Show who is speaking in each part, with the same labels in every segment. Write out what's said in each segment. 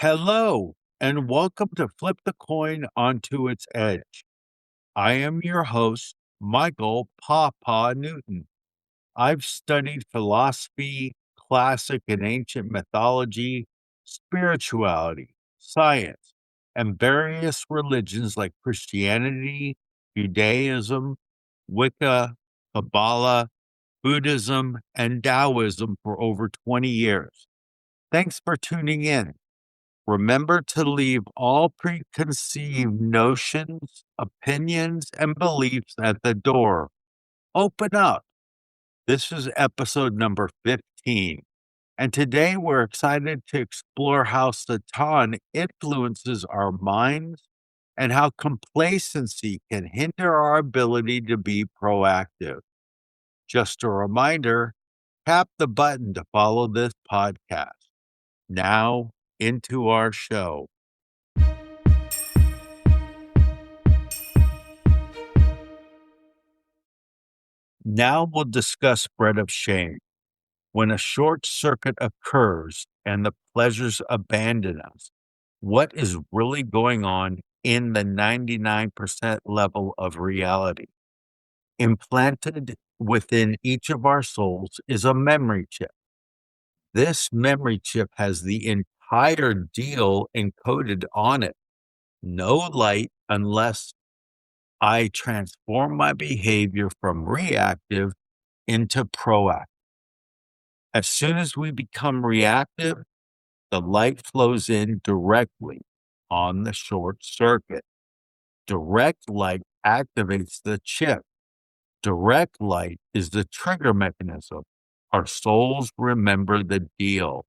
Speaker 1: Hello, and welcome to Flip the Coin Onto Its Edge. I am your host, Michael Papaw Newton. I've studied philosophy, classic and ancient mythology, spirituality, science, and various religions like Christianity, Judaism, Wicca, Kabbalah, Buddhism, and Taoism for over 20 years. Thanks for tuning in. Remember to leave all preconceived notions, opinions, and beliefs at the door. Open up. This is episode number 15. And today we're excited to explore how Satan influences our minds and how complacency can hinder our ability to be proactive. Just a reminder, tap the button to follow this podcast. Now, into our show. Now we'll discuss spread of shame. When a short circuit occurs and the pleasures abandon us, what is really going on in the 99% level of reality? Implanted within each of our souls is a memory chip. This memory chip has the entire deal encoded on it. No light unless I transform my behavior from reactive into proactive. As soon as we become reactive, the light flows in directly on the short circuit. Direct light activates the chip. Direct light is the trigger mechanism. Our souls remember the deal,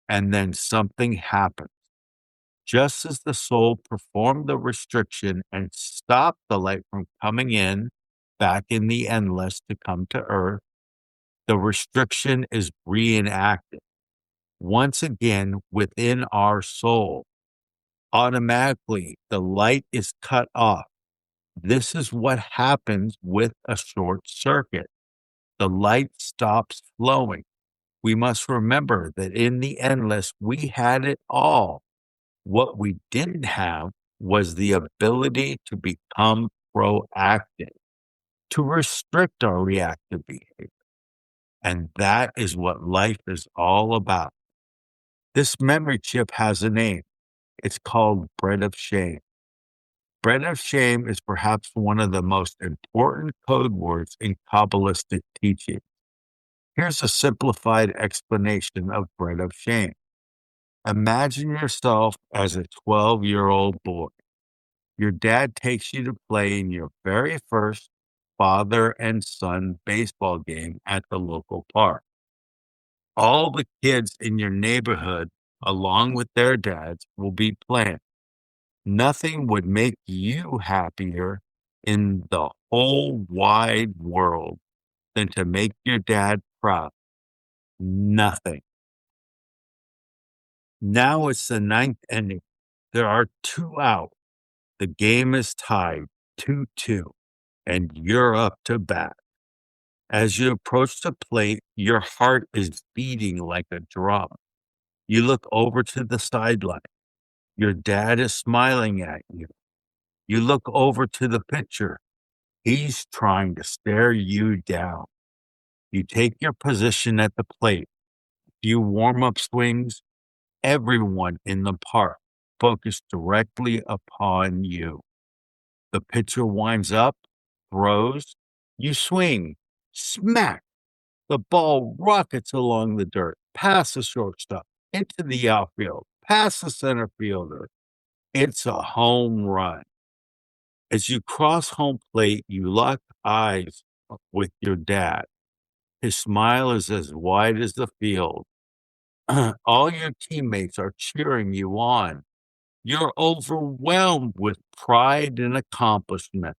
Speaker 1: and then something happens. Just as the soul performed the restriction and stopped the light from coming in back in the endless to come to earth, the restriction is reenacted once again within our soul. Automatically, the light is cut off. This is what happens with a short circuit. The light stops flowing. We must remember that in the endless, we had it all. What we didn't have was the ability to become proactive, to restrict our reactive behavior. And that is what life is all about. This memory chip has a name. It's called bread of shame. Bread of shame is perhaps one of the most important code words in Kabbalistic teaching. Here's a simplified explanation of bread of shame. Imagine yourself as a 12-year-old boy. Your dad takes you to play in your very first father and son baseball game at the local park. All the kids in your neighborhood, along with their dads, will be playing. Nothing would make you happier in the whole wide world than to make your dad proud. Nothing. Now it's the ninth inning. There are 2 out. The game is tied 2-2, and you're up to bat. As you approach the plate, your heart is beating like a drum. You look over to the sideline. Your dad is smiling at you. You look over to the pitcher. He's trying to stare you down. You take your position at the plate. You warm-up swings. Everyone in the park focus directly upon you. The pitcher winds up, throws, you swing, smack. The ball rockets along the dirt, past the shortstop, into the outfield, past the center fielder. It's a home run. As you cross home plate, you lock eyes with your dad. His smile is as wide as the field. All your teammates are cheering you on. You're overwhelmed with pride and accomplishment.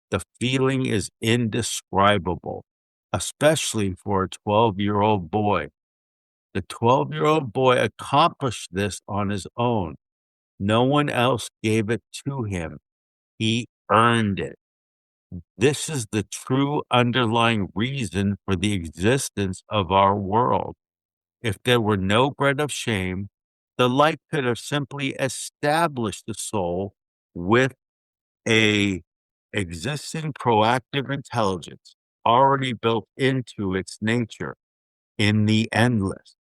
Speaker 1: The feeling is indescribable, especially for a 12-year-old boy. The 12-year-old boy accomplished this on his own. No one else gave it to him. He earned it. This is the true underlying reason for the existence of our world. If there were no bread of shame, The light could have simply established the soul with a existing proactive intelligence already built into its nature in the endless.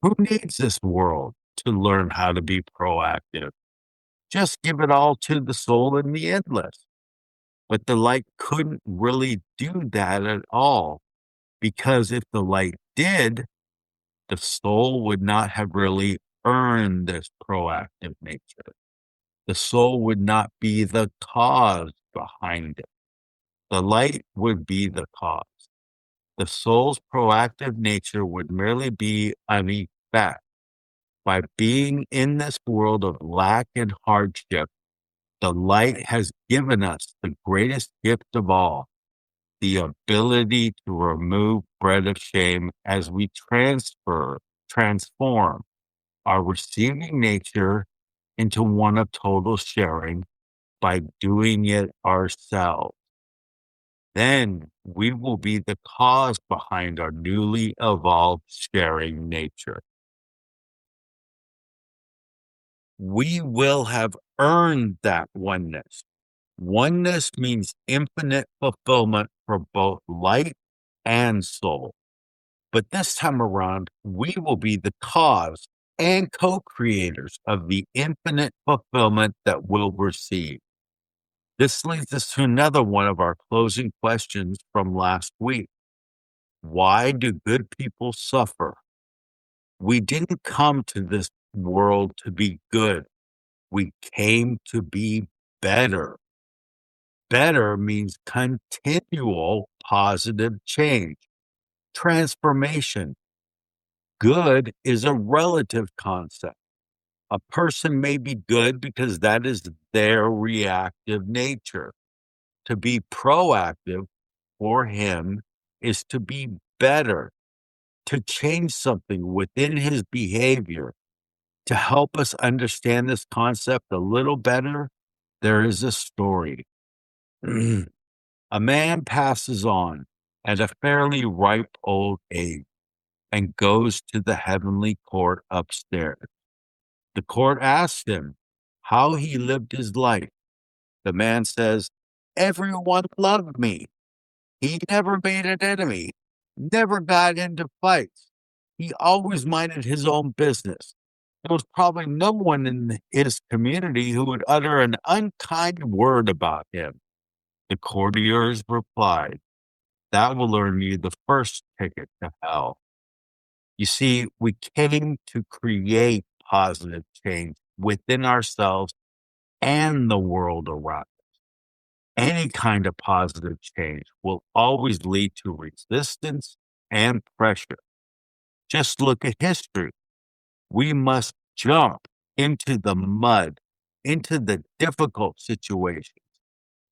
Speaker 1: Who needs this world to learn how to be proactive? Just give it all to the soul in the endless. But the light couldn't really do that at all, because if the light did, the soul would not have really earned this proactive nature. The soul would not be the cause behind it. The light would be the cause. The soul's proactive nature would merely be an effect. By being in this world of lack and hardship, the light has given us the greatest gift of all, the ability to remove bread of shame as we transform our receiving nature into one of total sharing by doing it ourselves. Then we will be the cause behind our newly evolved sharing nature. We will have earned that oneness. Oneness means infinite fulfillment for both light and soul. But this time around, we will be the cause and co-creators of the infinite fulfillment that we'll receive. This leads us to another one of our closing questions from last week. Why do good people suffer? We didn't come to this world to be good. We came to be better. Better means continual positive change, transformation. Good is a relative concept. A person may be good because that is their reactive nature. To be proactive for him is to be better, to change something within his behavior. To help us understand this concept a little better, there is a story. A man passes on at a fairly ripe old age and goes to the heavenly court upstairs. The court asks him how he lived his life. The man says, "Everyone loved me. He never made an enemy, never got into fights. He always minded his own business. There was probably no one in his community who would utter an unkind word about him." The courtiers replied, "That will earn you the first ticket to hell." You see, we came to create positive change within ourselves and the world around. Any kind of positive change will always lead to resistance and pressure. Just look at history. We must jump into the mud, into the difficult situations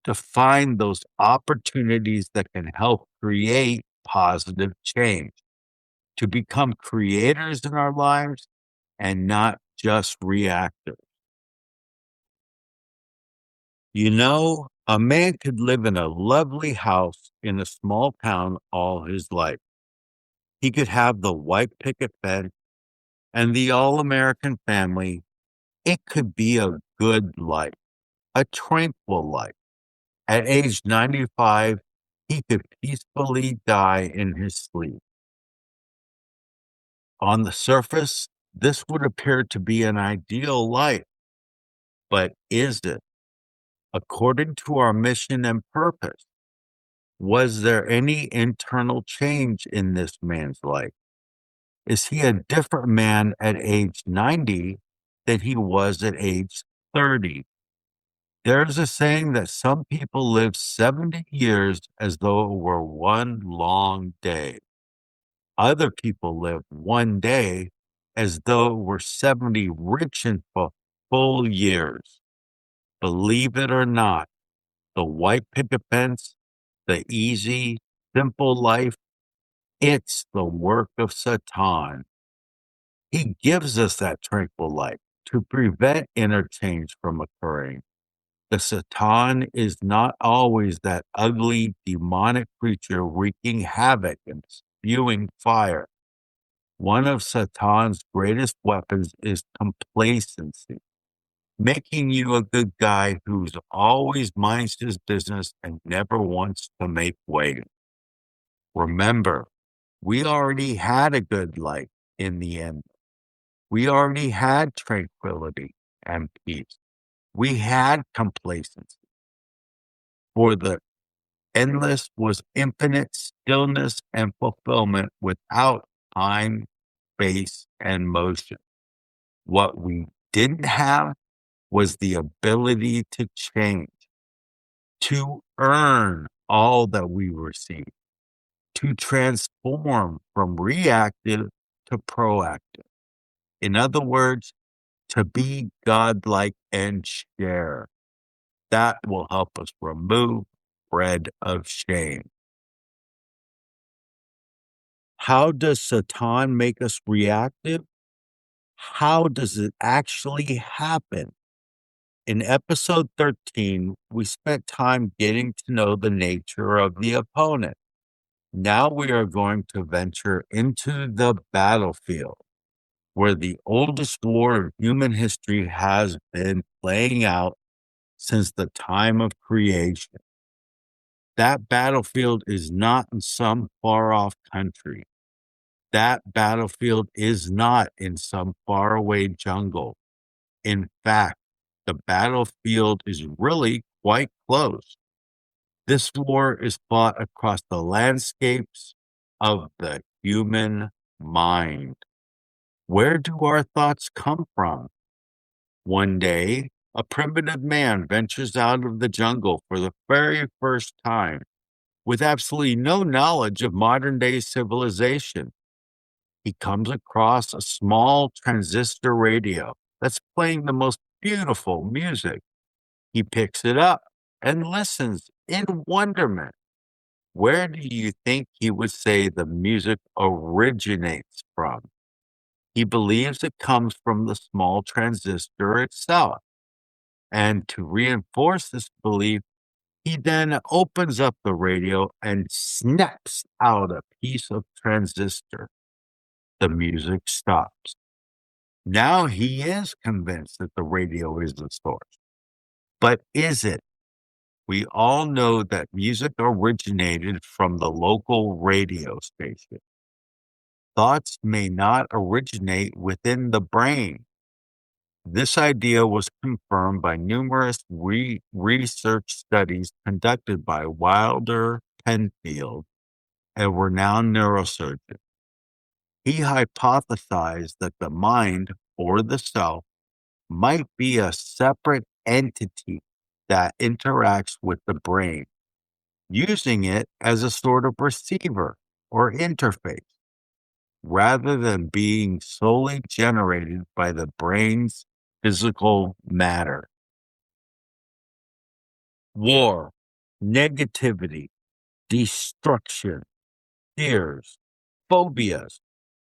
Speaker 1: to find those opportunities that can help create positive change, to become creators in our lives and not just reactors. You know, a man could live in a lovely house in a small town all his life. He could have the white picket fence and the all American family. It could be a good life, a tranquil life. At age 95, he could peacefully die in his sleep. On the surface, this would appear to be an ideal life, but is it? According to our mission and purpose, was there any internal change in this man's life? Is he a different man at age 90 than he was at age 30? There's a saying that some people live 70 years as though it were one long day. Other people live one day as though it were 70 rich and full years. Believe it or not, the white picket fence, the easy, simple life, it's the work of Satan. He gives us that tranquil life to prevent interchange from occurring. The Satan is not always that ugly, demonic creature wreaking havoc and spewing fire. One of Satan's greatest weapons is complacency, making you a good guy who's always minds his business and never wants to make waves. Remember, we already had a good life in the end. We already had tranquility and peace. We had complacency. For the endless was infinite stillness and fulfillment without time, space, and motion. What we didn't have was the ability to change, to earn all that we receive, to transform from reactive to proactive. In other words, to be godlike and share. That will help us remove bread of shame. How does Satan make us reactive? How does it actually happen? In episode 13, we spent time getting to know the nature of the opponent. Now we are going to venture into the battlefield, where the oldest war of human history has been playing out since the time of creation. That battlefield is not in some far off country. That battlefield is not in some faraway jungle. In fact, the battlefield is really quite close. This war is fought across the landscapes of the human mind. Where do our thoughts come from? One day, a primitive man ventures out of the jungle for the very first time with absolutely no knowledge of modern day civilization. He comes across a small transistor radio that's playing the most beautiful music. He picks it up and listens in wonderment. Where do you think he would say the music originates from? He believes it comes from the small transistor itself. And to reinforce this belief, he then opens up the radio and snaps out a piece of transistor. The music stops. Now he is convinced that the radio is the source. But is it? We all know that music originated from the local radio station. Thoughts may not originate within the brain. This idea was confirmed by numerous research studies conducted by Wilder Penfield, a renowned neurosurgeon. He hypothesized that the mind, or the self, might be a separate entity that interacts with the brain, using it as a sort of receiver or interface, rather than being solely generated by the brain's physical matter. War, negativity, destruction, fears, phobias,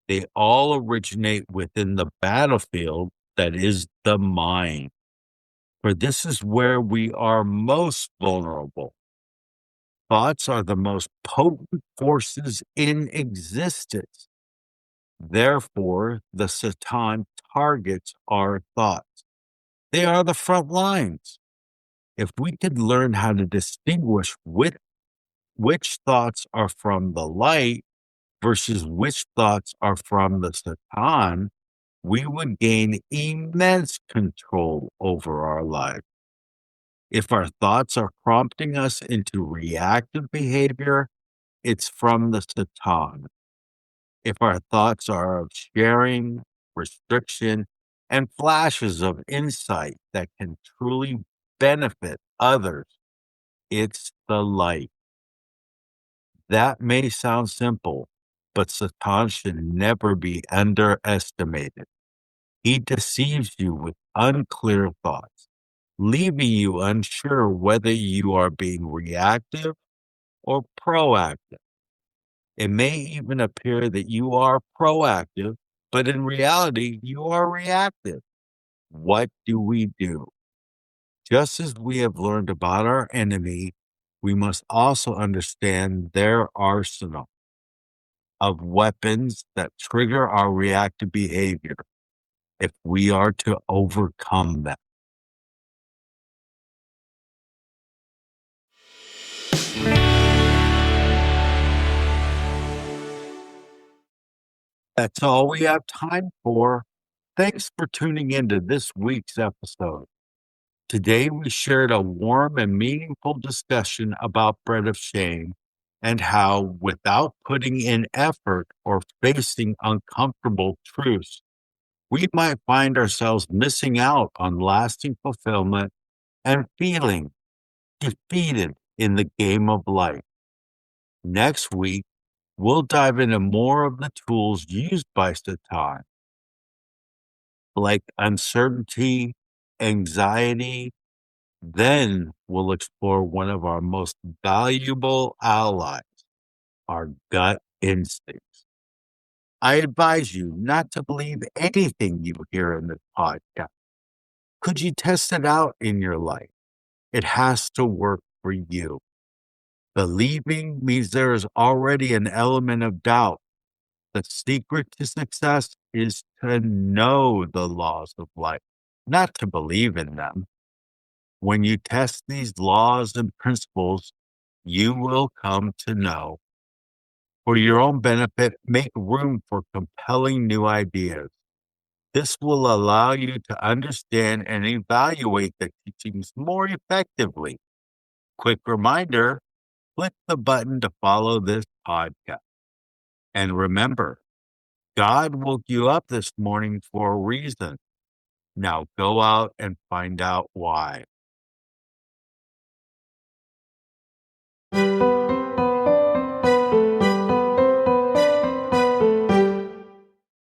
Speaker 1: they all originate within the battlefield that is the mind. For this is where we are most vulnerable. Thoughts are the most potent forces in existence. Therefore, the Satan targets our thoughts. They are the front lines. If we could learn how to distinguish which thoughts are from the light versus which thoughts are from the Satan, we would gain immense control over our life. If our thoughts are prompting us into reactive behavior, it's from the Satan. If our thoughts are of sharing, restriction, and flashes of insight that can truly benefit others, it's the light. That may sound simple, but Satan should never be underestimated. He deceives you with unclear thoughts, leaving you unsure whether you are being reactive or proactive. It may even appear that you are proactive, but in reality, you are reactive. What do we do? Just as we have learned about our enemy, we must also understand their arsenal. of weapons that trigger our reactive behavior if we are to overcome them. That's all we have time for. Thanks for tuning into this week's episode. Today, we shared a warm and meaningful discussion about bread of shame and how, without putting in effort or facing uncomfortable truths, we might find ourselves missing out on lasting fulfillment and feeling defeated in the game of life. Next week, we'll dive into more of the tools used by Satan, like uncertainty, anxiety. Then we'll explore one of our most valuable allies, our gut instincts. I advise you not to believe anything you hear in this podcast. Could you test it out in your life? It has to work for you. Believing means there is already an element of doubt. The secret to success is to know the laws of life, not to believe in them. When you test these laws and principles, you will come to know. For your own benefit, make room for compelling new ideas. This will allow you to understand and evaluate the teachings more effectively. Quick reminder, click the button to follow this podcast. And remember, God woke you up this morning for a reason. Now go out and find out why.